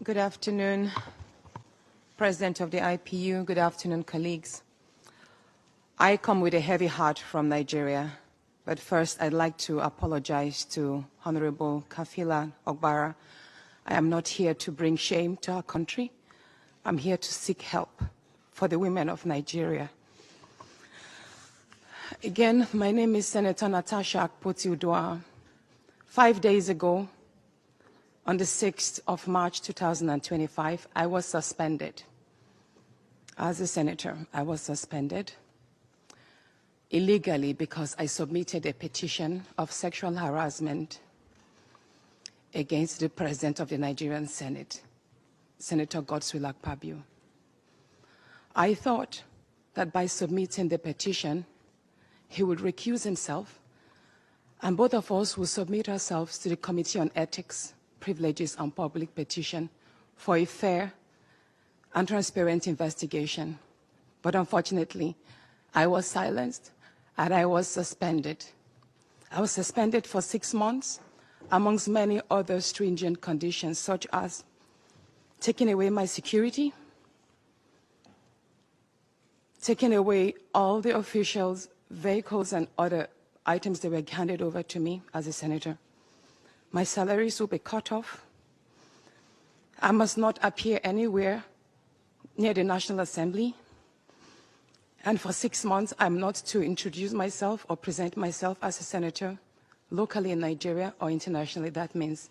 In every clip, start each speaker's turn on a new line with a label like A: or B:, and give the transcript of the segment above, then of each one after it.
A: Good afternoon, President of the IPU. Good afternoon, colleagues. I come with a heavy heart from Nigeria, but first I'd like to apologize to Honorable Kafila Ogbara. I am not here to bring shame to our country. I'm here to seek help for the women of Nigeria. Again, my name is Senator Natasha Akpoti-Uduaghan. 5 days ago, on the 6th of March 2025, I was suspended. As a senator, I was suspended illegally because I submitted a petition of sexual harassment against the President of the Nigerian Senate, Senator Godswill Akpabio. I thought that by submitting the petition, he would recuse himself, and both of us will submit ourselves to the Committee on Ethics, Privileges and Public Petition for a fair and transparent investigation. But unfortunately, I was silenced and I was suspended. I was suspended for 6 months, amongst many other stringent conditions, such as taking away my security, taking away all the officials, vehicles, and other items that were handed over to me as a senator. My salaries will be cut off. I must not appear anywhere near the National Assembly. And for 6 months, I'm not to introduce myself or present myself as a senator locally in Nigeria or internationally. That means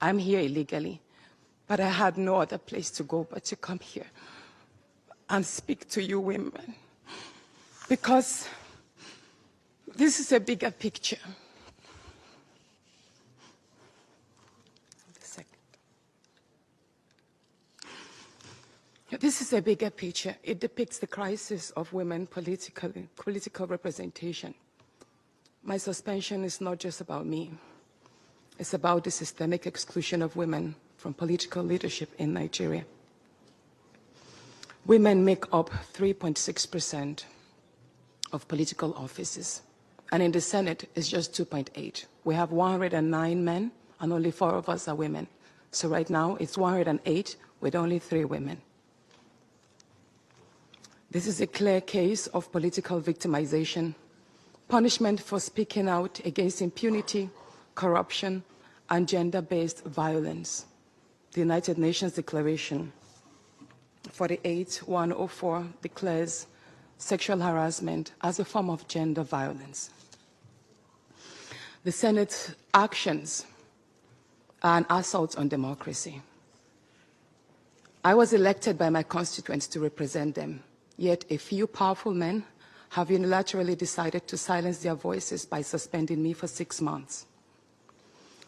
A: I'm here illegally. But I had no other place to go but to come here and speak to you women. Because this is a bigger picture. This is a bigger picture. It depicts the crisis of women political representation. My suspension is not just about me. It's about the systemic exclusion of women from political leadership in Nigeria. Women make up 3.6% of political offices, and in the Senate, it's just 2.8. We have 109 men, and only 4 of us are women. So right now, it's 108 with only 3 women. This is a clear case of political victimization, punishment for speaking out against impunity, corruption, and gender-based violence. The United Nations Declaration 48/104 declares sexual harassment as a form of gender violence. The Senate's actions are an assault on democracy. I was elected by my constituents to represent them. Yet a few powerful men have unilaterally decided to silence their voices by suspending me for 6 months.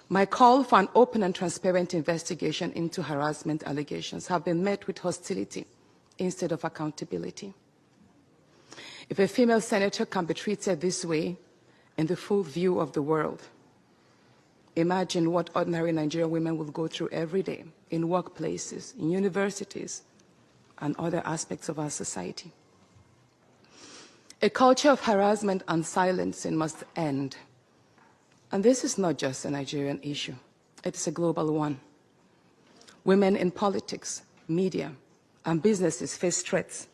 A: My call for an open and transparent investigation into harassment allegations have been met with hostility instead of accountability. If a female senator can be treated this way in the full view of the world, imagine what ordinary Nigerian women will go through every day in workplaces, in universities, and other aspects of our society. A culture of harassment and silencing must end. And this is not just a Nigerian issue. It's a global one. Women in politics, media, and businesses face threats,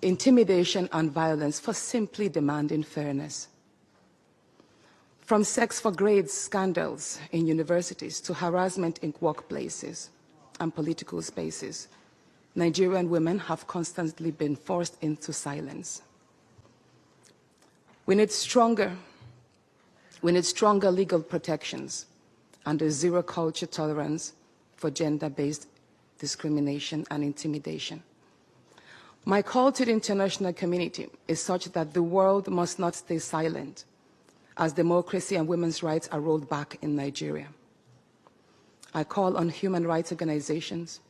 A: intimidation, and violence for simply demanding fairness. From sex for grades scandals in universities to harassment in workplaces and political spaces, Nigerian women have constantly been forced into silence. We need stronger legal protections and a zero culture tolerance for gender-based discrimination and intimidation. My call to the international community is such that the world must not stay silent as democracy and women's rights are rolled back in Nigeria. I call on human rights organizations,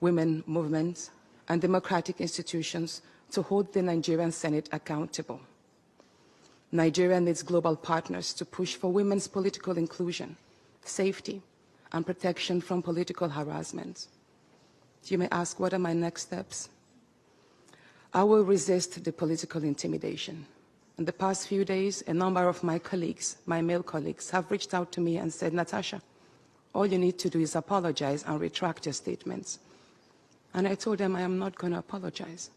A: women movements, and democratic institutions to hold the Nigerian Senate accountable. Nigeria needs global partners to push for women's political inclusion, safety, and protection from political harassment. You may ask, what are my next steps? I will resist the political intimidation. In the past few days, a number of my colleagues, my male colleagues, have reached out to me and said, Natasha, All you need to do is apologize and retract your statements. And I told them I am not going to apologize.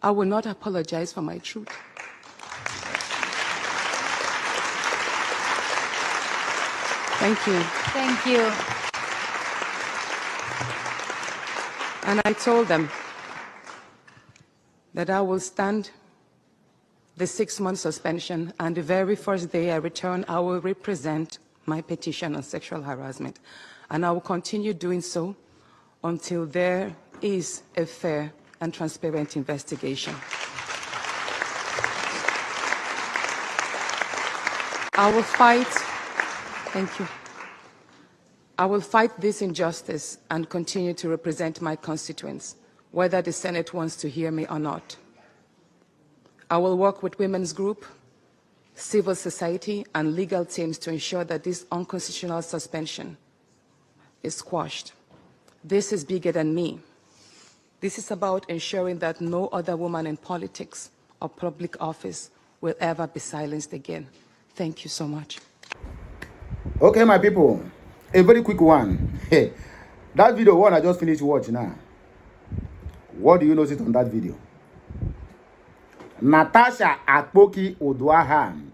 A: I will not apologize for my truth. Thank you.
B: Thank you.
A: And I told them that I will stand the 6-month suspension, and the very first day I return, I will represent my petition on sexual harassment. And I will continue doing so until there is a fair and transparent investigation. I will fight. Thank you. I will fight this injustice and continue to represent my constituents, whether the Senate wants to hear me or not. I will work with women's group, civil society, and legal teams to ensure that this unconstitutional suspension is squashed. This is bigger than me. This is about ensuring that no other woman in politics or public office will ever be silenced again. Thank you so much.
C: Okay, my people, a very quick one. That video one I just finished watching now. What do you notice on that video? Natasha Akpoki Oduahan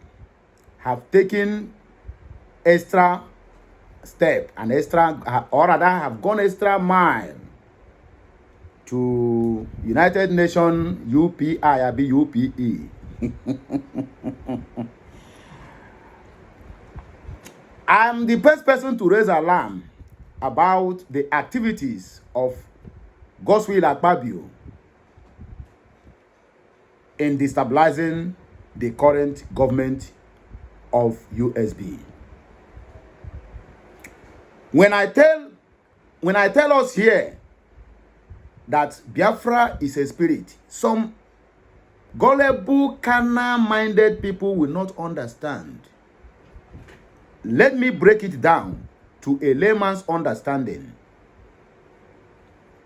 C: have taken extra step and extra, or rather have gone extra mile to United Nations UPE. I'm the first person to raise alarm about the activities of Godswill Akpabio in destabilizing the current government of USB. When I tell us here that Biafra is a spirit, some gullible, carnal-minded people will not understand. Let me break it down to a layman's understanding.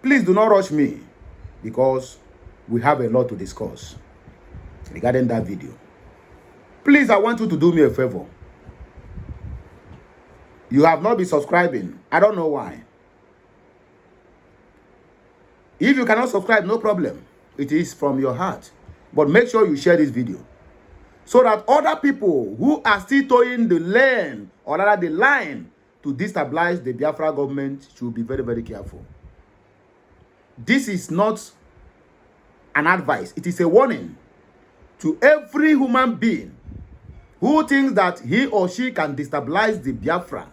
C: Please do not rush me, because we have a lot to discuss regarding that video. Please, I want you to do me a favor. You have not been subscribing. I don't know why. If you cannot subscribe, no problem. It is from your heart. But make sure you share this video, so that other people who are still towing the lane, or rather the line, to destabilize the Biafra government should be very, very careful. This is not an advice. It is a warning to every human being who thinks that he or she can destabilize the Biafra,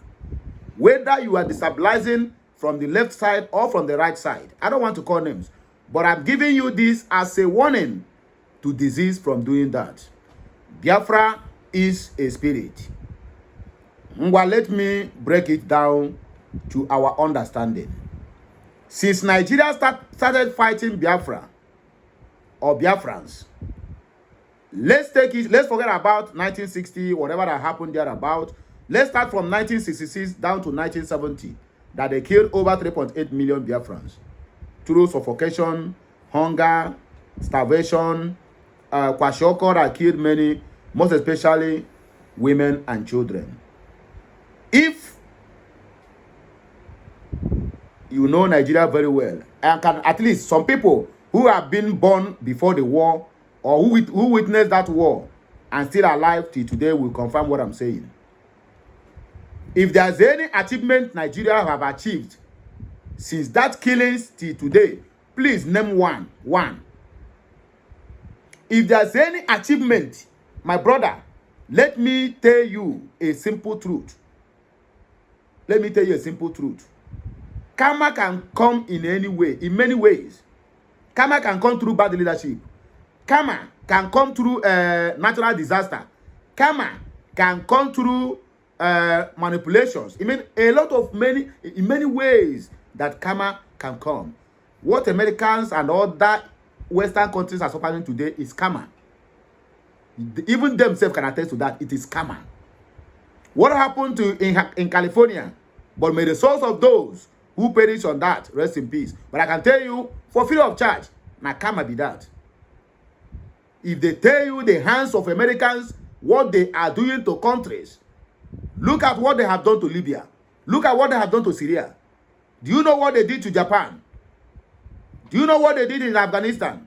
C: whether you are destabilizing from the left side or from the right side. I don't want to call names, but I'm giving you this as a warning to desist from doing that. Biafra is a spirit. Well, let me break it down to our understanding. Since Nigeria started fighting Biafra or Biafrans, let's forget about 1960, whatever that happened there about. Let's start from 1966 down to 1970, that they killed over 3.8 million Biafrans through suffocation, hunger, starvation, kwashiorkor that killed many, most especially women and children. If you know Nigeria very well, and can at least some people who have been born before the war, or who witnessed that war and still alive till today, will confirm what I'm saying. If there's any achievement Nigeria have achieved since that killings till today, please name one. If there's any achievement, my brother, let me tell you a simple truth. Let me tell you a simple truth. Karma can come in any way, in many ways. Karma can come through bad leadership. Karma can come through natural disaster. Karma can come through manipulations. I mean, in many ways that karma can come. What Americans and other Western countries are suffering today is karma. Even themselves can attest to that. It is karma. What happened in California? But may the souls of those who perish on that rest in peace. But I can tell you, for free of charge, now karma be that. If they tell you the hands of Americans, what they are doing to countries, look at what they have done to Libya. Look at what they have done to Syria. Do you know what they did to Japan? Do you know what they did in Afghanistan?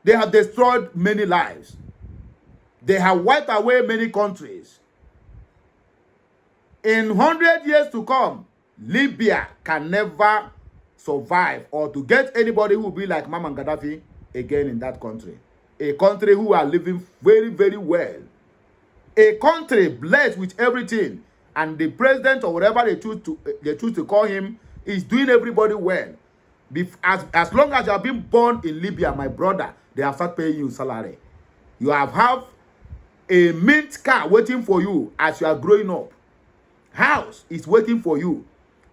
C: They have destroyed many lives. They have wiped away many countries. In 100 years to come, Libya can never survive or to get anybody who will be like Muammar Gaddafi again in that country. A country who are living very, very well. A country blessed with everything. And the president or whatever they choose to call him is doing everybody well. As long as you have been born in Libya, my brother, they have started paying you salary. You have a mint car waiting for you as you are growing up. House is waiting for you.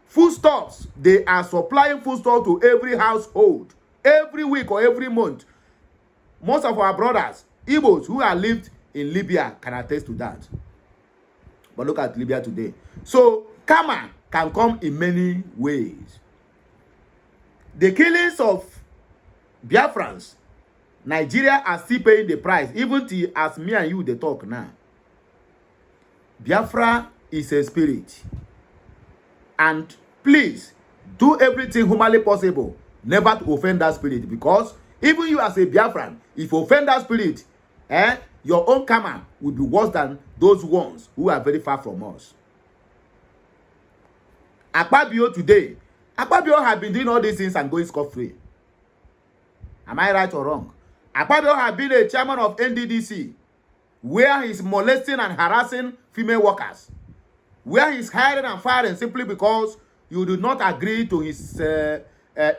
C: Foodstuffs, they are supplying foodstuffs to every household, every week or every month. Most of our brothers, Igbos who have lived in Libya can attest to that. But look at Libya today. So, karma can come in many ways. The killings of Biafrans, Nigeria are still paying the price, even till as me and you they talk now. Biafra is a spirit. And please, do everything humanly possible never to offend that spirit. Because even you as a Biafran, if you offend that spirit, your own karma will be worse than those ones who are very far from us. Akpabio today, Akpabio have been doing all these things and going scot-free. Am I right or wrong? Akpabio have been a chairman of NDDC, where he's molesting and harassing female workers, where he's hiring and firing simply because you do not agree to his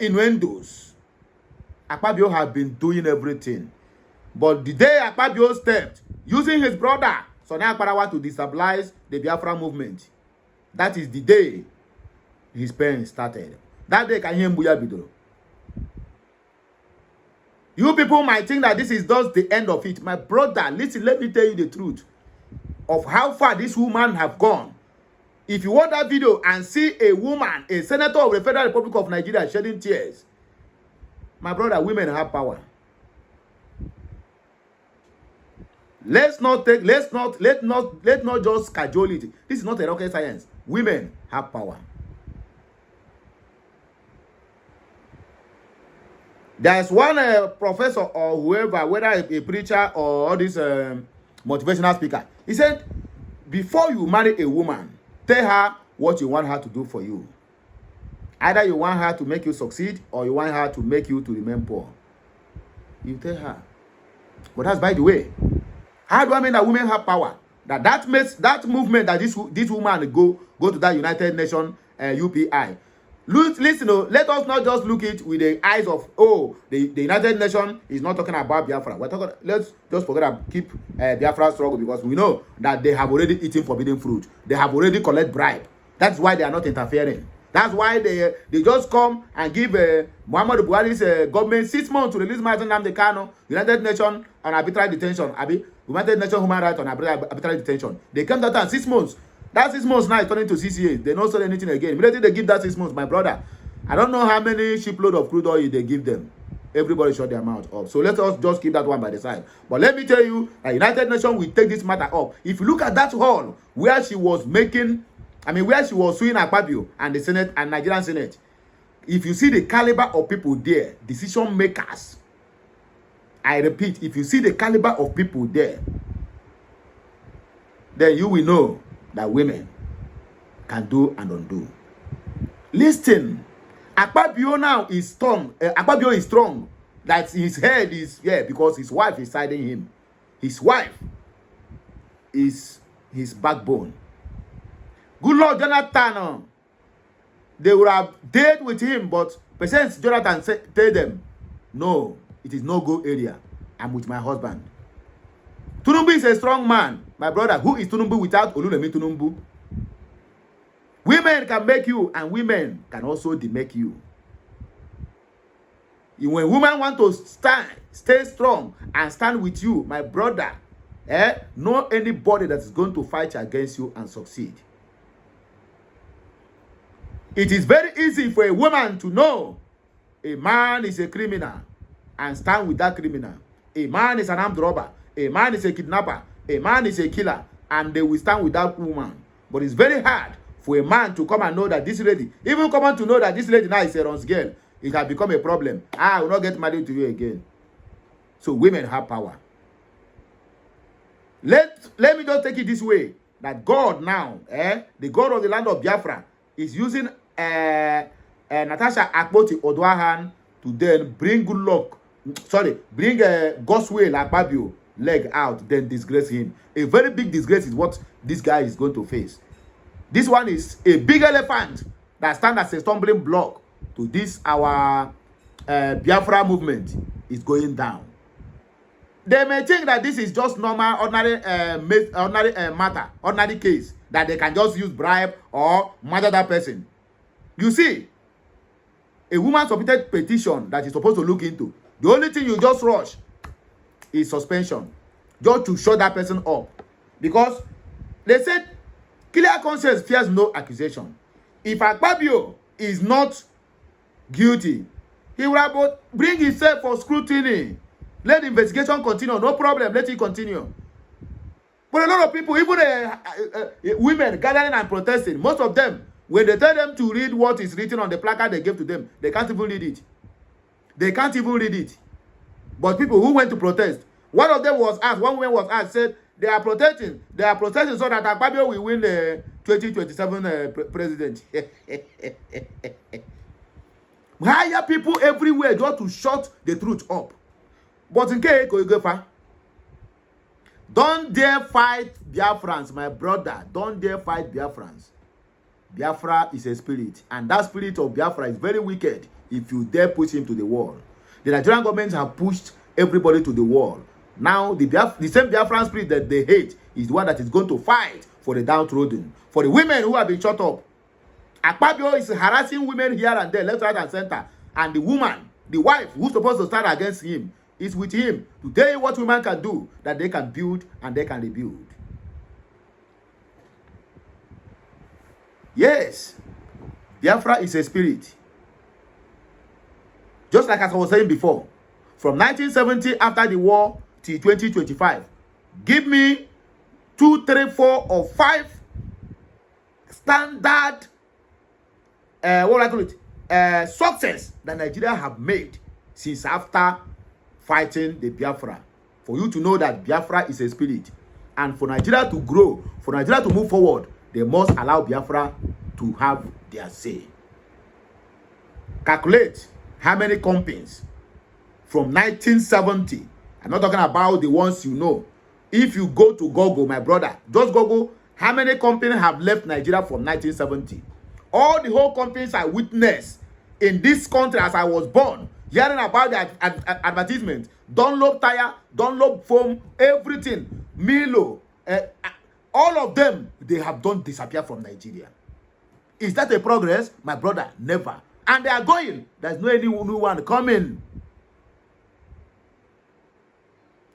C: innuendos. Akpabio have been doing everything. But the day Akpabio stepped, using his brother, Sani Akparawa, to destabilize the Biafra movement, that is the day his pain started. That day, can hear Mbuya Bido. You people might think that this is just the end of it. My brother, listen, let me tell you the truth of how far this woman have gone. If you watch that video and see a woman, a senator of the Federal Republic of Nigeria shedding tears, my brother, women have power. Let's not just cajole it. This is not a rocket science. Women have power. There's one professor or whoever, whether a preacher or all this motivational speaker, he said, before you marry a woman, tell her what you want her to do for you. Either you want her to make you succeed or you want her to make you to remain poor. You tell her. But that's by the way. How do I mean that women have power? That makes that movement that this woman go to that United Nations UPI. Listen, let us not just look it with the eyes of, the United Nations is not talking about Biafra. We're talking. Let's just forget and keep Biafra struggle, because we know that they have already eaten forbidden fruit. They have already collected bribe. That's why they are not interfering. That's why they just come and give Muhammadu Buhari's government 6 months to release Mazen Nnamdi Kanu, United Nations on arbitrary detention. United Nations Human Rights on arbitrary detention. They came that time 6 months. That 6 months now is turning to 6 years. They don't sell anything again. Immediately they give that 6 months, my brother. I don't know how many shipload of crude oil they give them. Everybody shut their mouth up. So let us just keep that one by the side. But let me tell you, the United Nations will take this matter up. If you look at that hall where she was making, where she was suing Akpabio and the Senate and Nigerian Senate, if you see the caliber of people there, decision makers, I repeat, if you see the caliber of people there, then you will know that women can do and undo. Listen, Akpabio now is strong. Akpabio is strong. That his head is, because his wife is siding him. His wife is his backbone. Good Lord, Jonathan, they would have dealt with him, but since Jonathan tell them, no, it is no go area. I'm with my husband. Tunumbu is a strong man. My brother, who is Tunumbu without Olulemi Tunumbu? Women can make you, and women can also demake you. When women want to stay strong and stand with you, my brother, know anybody that is going to fight against you and succeed. It is very easy for a woman to know a man is a criminal and stand with that criminal. A man is an armed robber. A man is a kidnapper. A man is a killer. And they will stand with that woman. But it's very hard For a man to come and know that this lady, even come on to know that this lady now is a runs girl, it has become a problem. I will not get married to you again. So women have power. Let me just take it this way, that God now, the God of the land of Biafra, is using Natasha Akpoti Odoahan to then bring good luck, bring Godswill Akpabio leg out, then disgrace him. A very big disgrace is what this guy is going to face. This one is a big elephant that stands as a stumbling block to this our Biafra movement is going down. They may think that this is just normal, ordinary matter, ordinary case, that they can just use bribe or murder that person. You see, a woman submitted petition that is supposed to look into. The only thing you just rush is suspension, just to shut that person up. Because they said, clear conscience fears no accusation. If Akpabio is not guilty, he will have bring himself for scrutiny. Let the investigation continue. No problem. Let it continue. But a lot of people, even women gathering and protesting, most of them, when they tell them to read what is written on the placard they gave to them, they can't even read it. They can't even read it. But people who went to protest, one of them was asked, one woman was asked, said, they are protesting so that Akpabio will win the 2027 president. Hire people everywhere just to shut the truth up. But in case you go far, don't dare fight Biafrans, my brother. Don't dare fight Biafrans. Biafra is a spirit, and that spirit of Biafra is very wicked if you dare push him to the wall. The Nigerian government have pushed everybody to the wall. Now, the same Biafran spirit that they hate is the one that is going to fight for the downtrodden, for the women who have been shut up. Akpabio is harassing women here and there, left, right, and center. And the woman, the wife, who's supposed to stand against him, is with him to tell you what women can do, that they can build and they can rebuild. Yes, Biafra is a spirit. Just like as I was saying before, from 1970 after the war till 2025, give me 2, 3, 4, or 5 standard success that Nigeria have made since after fighting the Biafra. For you to know that Biafra is a spirit, and for Nigeria to grow, for Nigeria to move forward, they must allow Biafra to have their say. Calculate how many companies from 1970. I'm not talking about the ones you know. If you go to Google, my brother, just Google how many companies have left Nigeria from 1970. All the whole companies I witnessed in this country as I was born, hearing about the advertisement, Dunlop tire, Dunlop foam, everything, Milo, all of them, they have done disappear from Nigeria. Is that a progress? My brother, never. And they are going. There's no any new one coming.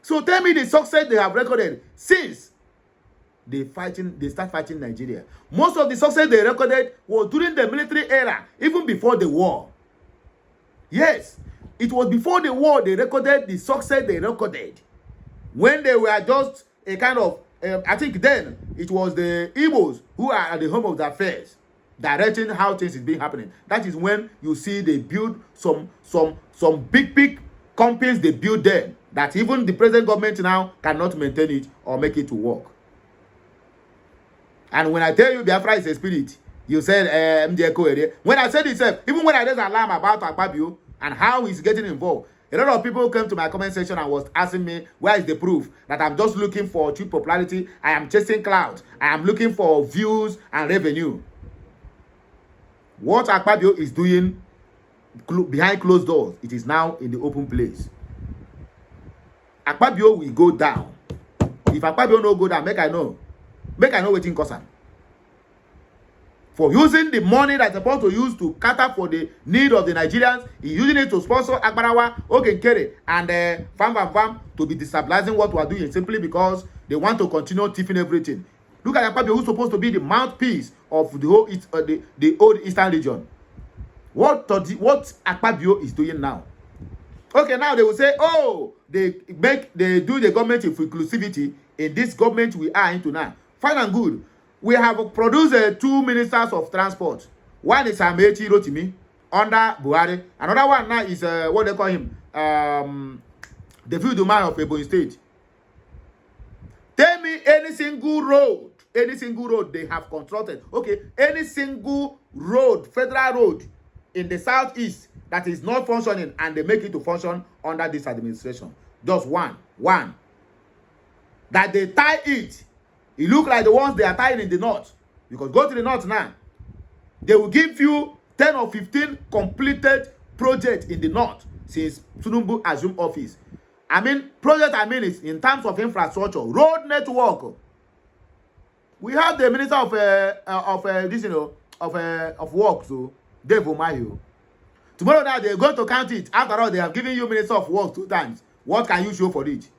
C: So tell me the success they have recorded since they start fighting Nigeria. Most of the success they recorded was during the military era, even before the war. Yes, it was before the war they recorded the success they recorded. When they were just a kind of, I think then it was the Igbos who are at the home of the affairs, directing how things is being happening. That is when you see they build some big companies they build there that even the present government now cannot maintain it or make it to work. And when I tell you Biafra is a spirit, you said when I said this, even when I raised alarm about Akpabio and how he's getting involved, a lot of people came to my comment section and was asking me, where is the proof that I'm just looking for cheap popularity? I am chasing clout. I am looking for views and revenue. What Akpabio is doing behind closed doors, it is now in the open place. Akpabio will go down. If Akpabio no go down, make I know wetin cause am. For using the money that's supposed to use to cater for the need of the Nigerians, he's using it to sponsor Agbarawa, Ogenkere, and Fam to be destabilizing what we are doing simply because they want to continue thieving everything. Look at Akpabio, who's supposed to be the mouthpiece of the whole the old Eastern region. What Akpabio is doing now? Okay, now they will say, oh, they do the government of inclusivity in this government we are into now. Fine and good. we have produced 2 ministers of transport. One is Amechi Rotimi under Buhari. Another one now is what they call him, the field man of Ebonyi State. Tell me any single road they have constructed. Okay, any single road, federal road in the southeast that is not functioning and they make it to function under this administration. Just one. That they tie it. It look like the ones they are tying in the north. Because go to the north now. They will give you 10 or 15 completed projects in the north since Tinubu assumed office. I mean, is in terms of infrastructure, road network. We have the minister of works, so Dave Umahi. Tomorrow now they're going to count it. After all, they have given you minister of works 2 times. What can you show for it?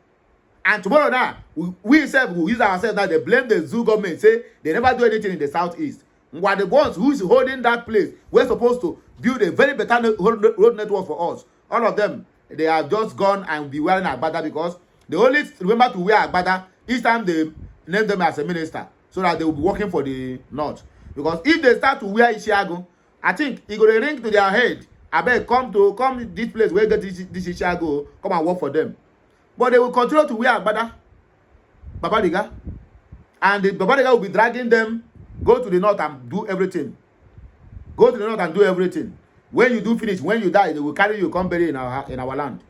C: And tomorrow now, we use ourselves now. They blame the zoo government, say they never do anything in the southeast. While the ones who is holding that place, we're supposed to build a very better road network for us. All of them, they have just gone and be wearing agbada because they only remember to wear agbada each time they name them as a minister, so that they will be working for the north. Because if they start to wear Ishiago, I think it will ring to their head. I bet come this place where get this Ishiago, come and work for them. But they will continue to wear agbada, Babadiga, and the Babadiga will be dragging them. Go to the north and do everything. Go to the north and do everything. When you do finish, when you die, they will carry you, come bury in our land.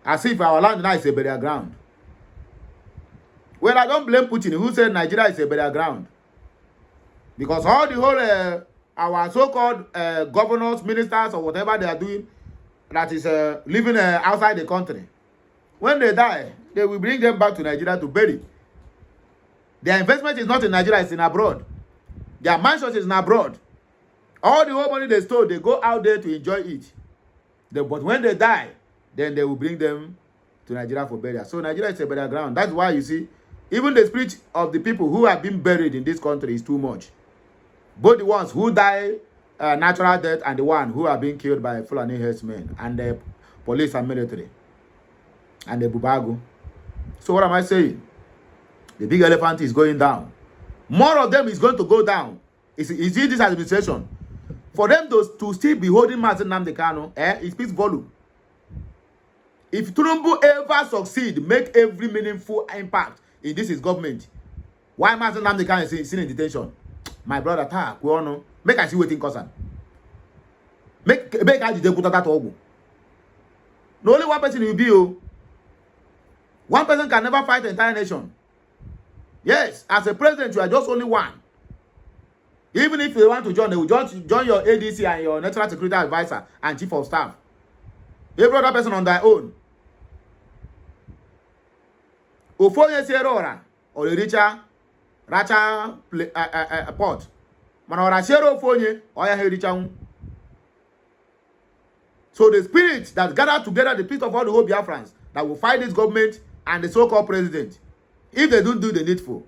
C: As if our land now is a burial ground. Well, I don't blame Putin, who said Nigeria is a burial ground. Because all the whole, our so-called governors, ministers, or whatever they are doing, that is living outside the country. When they die, they will bring them back to Nigeria to bury. Their investment is not in Nigeria, it's in abroad. Their mansions is in abroad. All the whole money they stole, they go out there to enjoy it. But when they die, then they will bring them to Nigeria for burial. So Nigeria is a burial ground. That's why you see, even the spirit of the people who have been buried in this country is too much. Both the ones who die natural death and the one who are being killed by Fulani herdsmen and the police and military and the Bubago. So what am I saying? The big elephant is going down. More of them is going to go down. Is it this administration? For them to still be holding Mazi Nnamdi Kanu, it speaks volume. If Tinubu ever succeed, make every meaningful impact in this is government, why Mazi Nnamdi Kanu is still in detention? My brother, make I see waiting concern. Make I did put that ogu. No, only one person will be. One person can never fight the entire nation. Yes, as a president, you are just only one. Even if they want to join, they will join your ADC and your national security advisor and chief of staff. Every other person on their own. Ofonye Sierra or the richer Racha port. Manora Sierra Ofonye or ya richer. So the spirit that gathered together, the spirit of all the whole Biafrans that will fight this government and the so-called president, if they don't do the needful,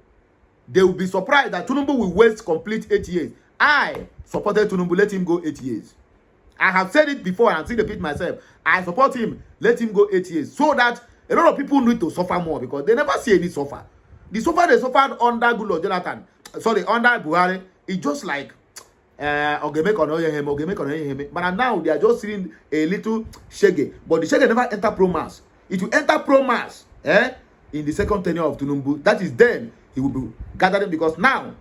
C: they will be surprised that Tinubu will waste complete 8 years. I supported Tinubu, let him go 8 years. I have said it before and I'm still repeat myself. I support him, let him go 8 years. So that a lot of people need to suffer more because they never see any suffer. The suffer they suffered under Goodluck Jonathan, under Buhari, it's just like but now they are just seeing a little shege. But the shege never enter pro mass. It will enter pro mass in the second tenure of Tinubu. That is then he will be gathering, because now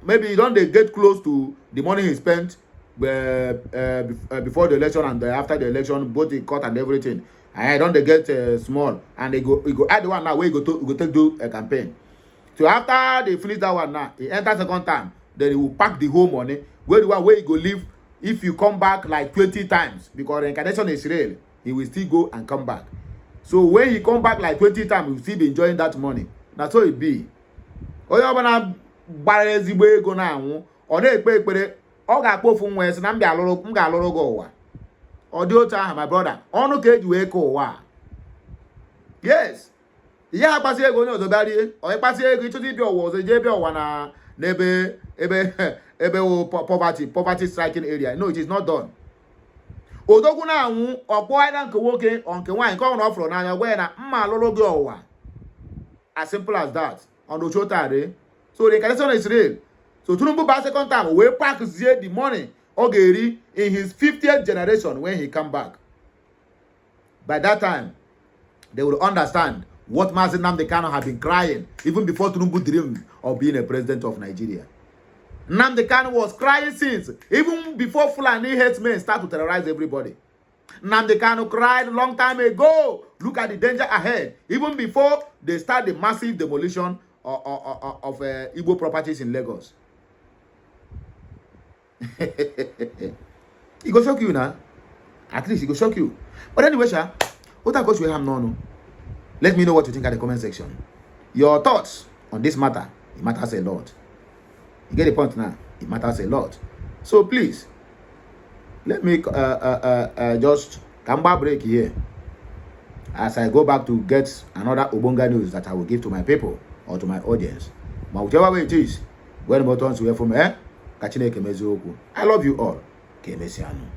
C: maybe he don't get close to the money he spent before the election and after the election, both the court and everything. And don't they get small, and he go add the one now where he go take do a campaign. So after they finish that one now, he enter second time, then he will pack the whole money. Where the one where he go live, if you come back like 20 times, because reincarnation is real, he will still go and come back. So when he come back like 20 times, he will still be enjoying that money. That's how it be. Oyobana barezigbo ego na anwu, o na ekpe ekpere, o ga-akpofu nwa esi na m ga-alụrụ gị ụwa. Ọ dị otu ahụ, my brother. Ọnụ ka eji wee kọọ ụwa. Yes. Ihe akpasi ego onye ọzọ bịarie, ọ ịkpasi ego ịchọta ịbịa ụwa ọzọ, jee bịa ụwa na ebe poverty striking area. No, it is not done. Odogwu na anwụ, ọkpọ aịda nke nwoke ọ nke nwaanyị nke ọ na ọfụrụ n'anya gwa ya na mma alụrụ gị ụwa. As simple as that. on the Chotare. So the incarnation is real. So Tinubu by second time, we pack the money Ogeri in his 50th generation when he come back. By that time, they will understand what Mazi Nnamdi Kanu had been crying even before Tinubu dreamed of being a president of Nigeria. Nnamdi Kanu was crying since, even before Fulani headsmen start to terrorize everybody. Nnamdi Kanu cried a long time ago. Look at the danger ahead. Even before they start the massive demolition of Igbo properties in Lagos. It go shock you now. At least it go shock you. But anyway, Sha, what I got you have no. Let me know what you think at the comment section. Your thoughts on this matter, it matters a lot. You get the point now? It matters a lot. So please, let me just come back break here as I go back to get another Obonga news that I will give to my people or to my audience. But whichever way it is, when buttons we hear from I love you all. Kemesiano.